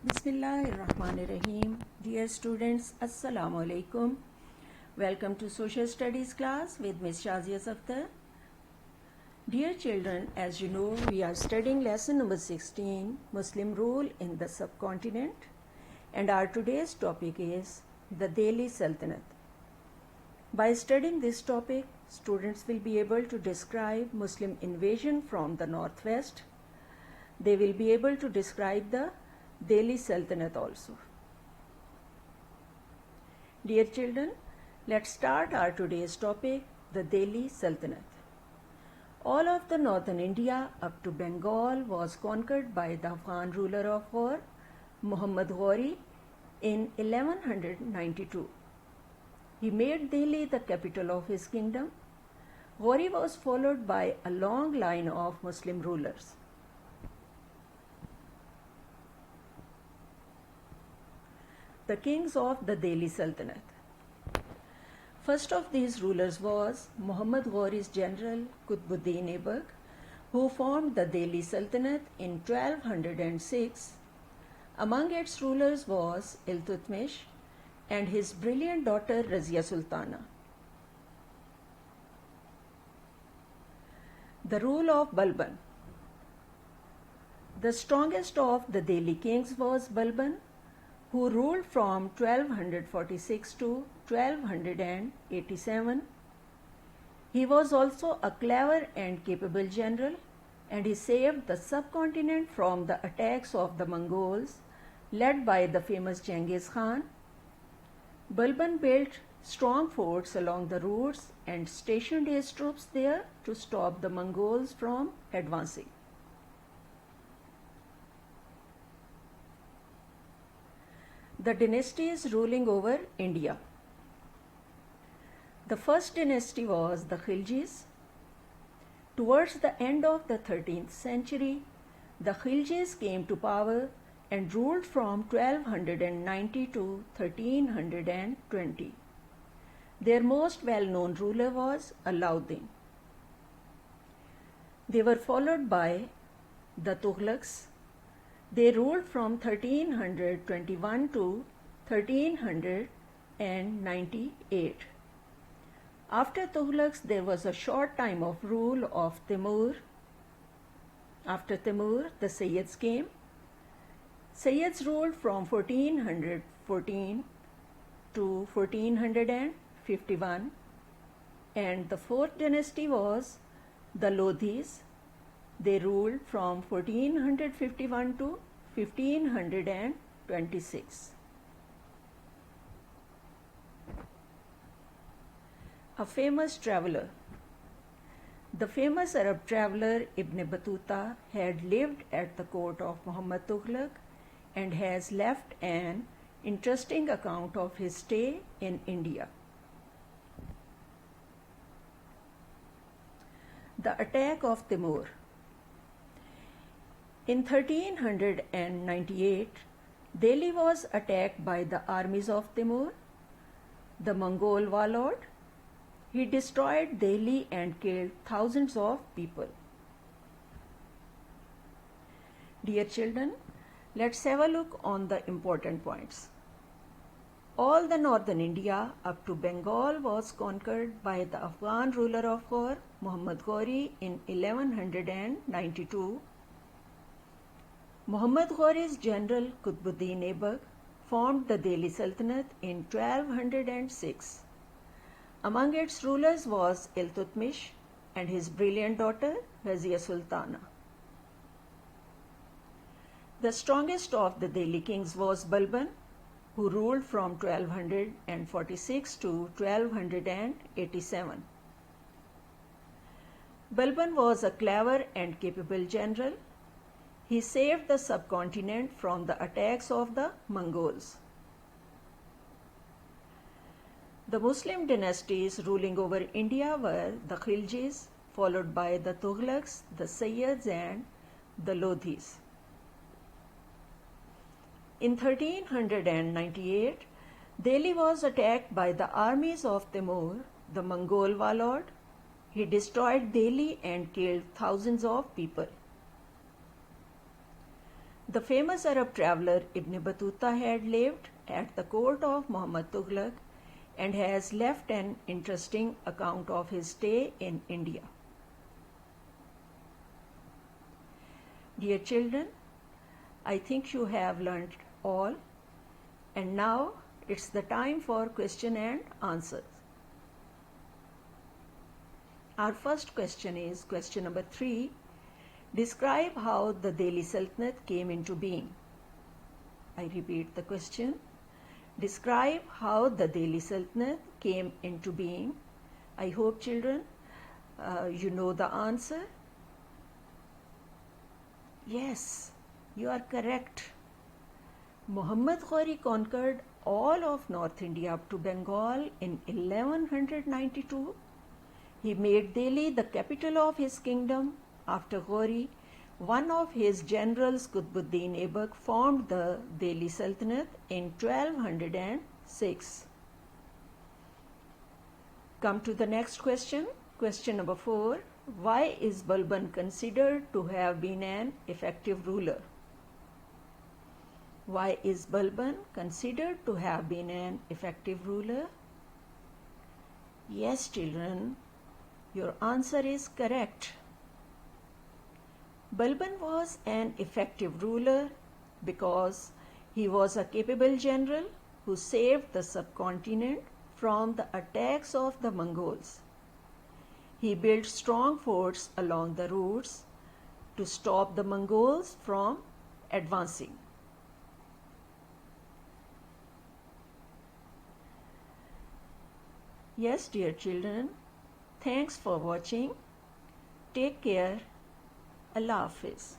Bismillahirrahmanirrahim. Dear students, Assalamu alaikum. Welcome to Social Studies class with Ms. Shazia Safdar. Dear children, as you know, we are studying lesson number 16, Muslim rule in the subcontinent, and our today's topic is the Delhi Sultanate. By studying this topic, students will be able to describe Muslim invasion from the northwest. They will be able to describe the Delhi Sultanate also. Dear children, let's start our today's topic, the Delhi Sultanate. All of the northern India up to Bengal was conquered by the Afghan ruler of war, Muhammad Ghori, in 1192. He made Delhi the capital of his kingdom. Ghori was followed by a long line of Muslim rulers. The kings of the Delhi Sultanate. First of these rulers was Muhammad Ghori's general Qutbuddin Aibak, who formed the Delhi Sultanate in 1206. Among its rulers was Iltutmish and his brilliant daughter Razia Sultana. The rule of Balban. The strongest of the Delhi kings was Balban, who ruled from 1246 to 1287. He was also a clever and capable general, and he saved the subcontinent from the attacks of the Mongols, led by the famous Genghis Khan. Balban built strong forts along the routes and stationed his troops there to stop the Mongols from advancing. The dynasties ruling over India. The first dynasty was the Khiljis. Towards the end of the 13th century, the Khiljis came to power and ruled from 1290 to 1320. Their most well-known ruler was Alauddin. They were followed by the Tughlaqs. They ruled from 1321 to 1398. After Tughlaqs, there was a short time of rule of Timur. After Timur, the Sayyids came. Sayyids ruled from 1414 to 1451, and the fourth dynasty was the Lodhis. They ruled from 1451 to 1526. A famous traveler. The famous Arab traveler Ibn Battuta had lived at the court of Muhammad Tughlaq and has left an interesting account of his stay in India. The attack of Timur. In 1398, Delhi was attacked by the armies of Timur, the Mongol warlord. He destroyed Delhi and killed thousands of people. Dear children, let's have a look on the important points. All the northern India up to Bengal was conquered by the Afghan ruler of war, Muhammad Ghori, in 1192. Muhammad Ghori's general Qutbuddin Aibak formed the Delhi Sultanate in 1206. Among its rulers was Iltutmish and his brilliant daughter Razia Sultana. The strongest of the Delhi kings was Balban, who ruled from 1246 to 1287. Balban was a clever and capable general. He saved the subcontinent from the attacks of the Mongols. The Muslim dynasties ruling over India were the Khiljis, followed by the Tughlaqs, the Sayyids, and the Lodhis. In 1398, Delhi was attacked by the armies of Timur, the Mongol warlord. He destroyed Delhi and killed thousands of people. The famous Arab traveler Ibn Battuta had lived at the court of Muhammad Tughlaq and has left an interesting account of his stay in India. Dear children, I think you have learnt all, and now it's the time for question and answers. Our first question is question number 3. Describe how the Delhi Sultanate came into being. I repeat the question. Describe how the Delhi Sultanate came into being. I hope children you know the answer. Yes, you are correct. Muhammad Ghori conquered all of North India up to Bengal in 1192. He made Delhi the capital of his kingdom. After Ghori, one of his generals, Qutbuddin Aibak, formed the Delhi Sultanate in 1206. Come to the next question. Question number 4. Why is Balban considered to have been an effective ruler? Why is Balban considered to have been an effective ruler? Yes, children, your answer is correct. Balban was an effective ruler because he was a capable general who saved the subcontinent from the attacks of the Mongols. He built strong forts along the routes to stop the Mongols from advancing. Yes, dear children, thanks for watching. Take care. Allah Hafiz.